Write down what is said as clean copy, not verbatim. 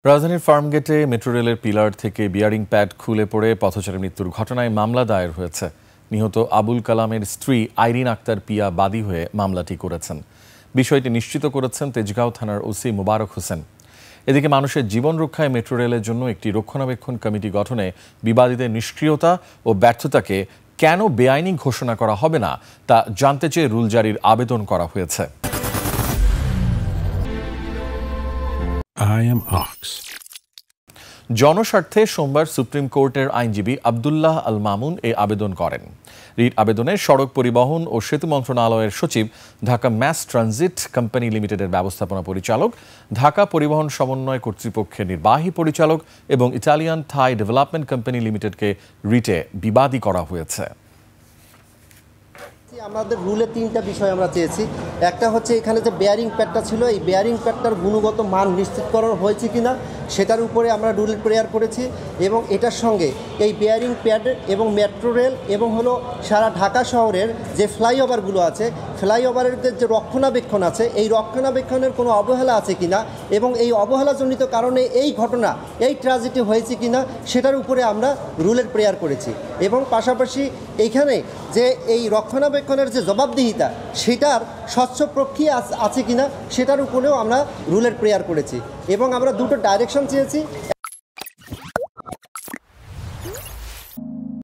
রাজধানীর ফার্মগেটে মেট্রো রেলের পিলার থেকে বিয়ারিং প্যাড খুলে পড়ে পথচারীর মৃত্যুর ঘটনায় মামলা দায়ের হয়েছে। নিহত আবুল কালামের স্ত্রী আইরিন আক্তার পিয়া বাদী হয়ে মামলাটি করেছেন। বিষয়টি নিশ্চিত করেছেন তেজগাঁও থানার ওসি মোবারক হোসেন। এদিকে মানুষের জীবন রক্ষায় মেট্রো রেলের জন্য একটি রক্ষণাবেক্ষণ কমিটি গঠনে বিবাদীদের নিষ্ক্রিয়তা ও ব্যর্থতাকে কেন বেআইনি ঘোষণা করা হবে না তা জানতে চেয়ে রুল জারির আবেদন করা হয়েছে। জনস্বার্থে সোমবার সুপ্রিম কোর্টের আইনজীবী আব্দুল্লাহ আল মামুন এই আবেদন করেন। রিট আবেদনে সড়ক পরিবহন ও সেতু মন্ত্রণালয়ের সচিব, ঢাকা ম্যাস ট্রানজিট কোম্পানি লিমিটেডের ব্যবস্থাপনা পরিচালক, ঢাকা পরিবহন সমন্বয় কর্তৃপক্ষের নির্বাহী পরিচালক এবং ইটালিয়ান থাই ডেভেলপমেন্ট কোম্পানি লিমিটেডকে রিটে বিবাদী করা হয়েছে। আমাদের রুলে তিনটা বিষয় আমরা চেয়েছি। একটা হচ্ছে এখানে যে বেয়ারিং প্যাডটা ছিল, এই বেয়ারিং প্যাডটার গুণগত মান নিশ্চিতকরণ হয়েছে কিনা সেটার উপরে আমরা রুল প্রেয়ার করেছি, এবং এটার সঙ্গে এই বেয়ারিং প্যাড এবং মেট্রো রেল এবং হলো সারা ঢাকা শহরের যে ফ্লাইওভারগুলো আছে, ফ্লাইওভারের যে রক্ষণাবেক্ষণ আছে, এই রক্ষণাবেক্ষণের কোনো অবহেলা আছে কিনা এবং এই অবহেলাজনিত কারণে এই ঘটনা, এই ট্র্যাজেডি হয়েছে কিনা সেটার উপরে আমরা রুলের প্রেয়ার করেছি। এবং পাশাপাশি এইখানে যে এই রক্ষণাবেক্ষণের যে জবাবদিহিতা সেটার স্বচ্ছ প্রক্রিয়া আছে কিনা সেটার উপরেও আমরা রুলের প্রেয়ার করেছি, এবং আমরা দুটো ডাইরেকশন চেয়েছি।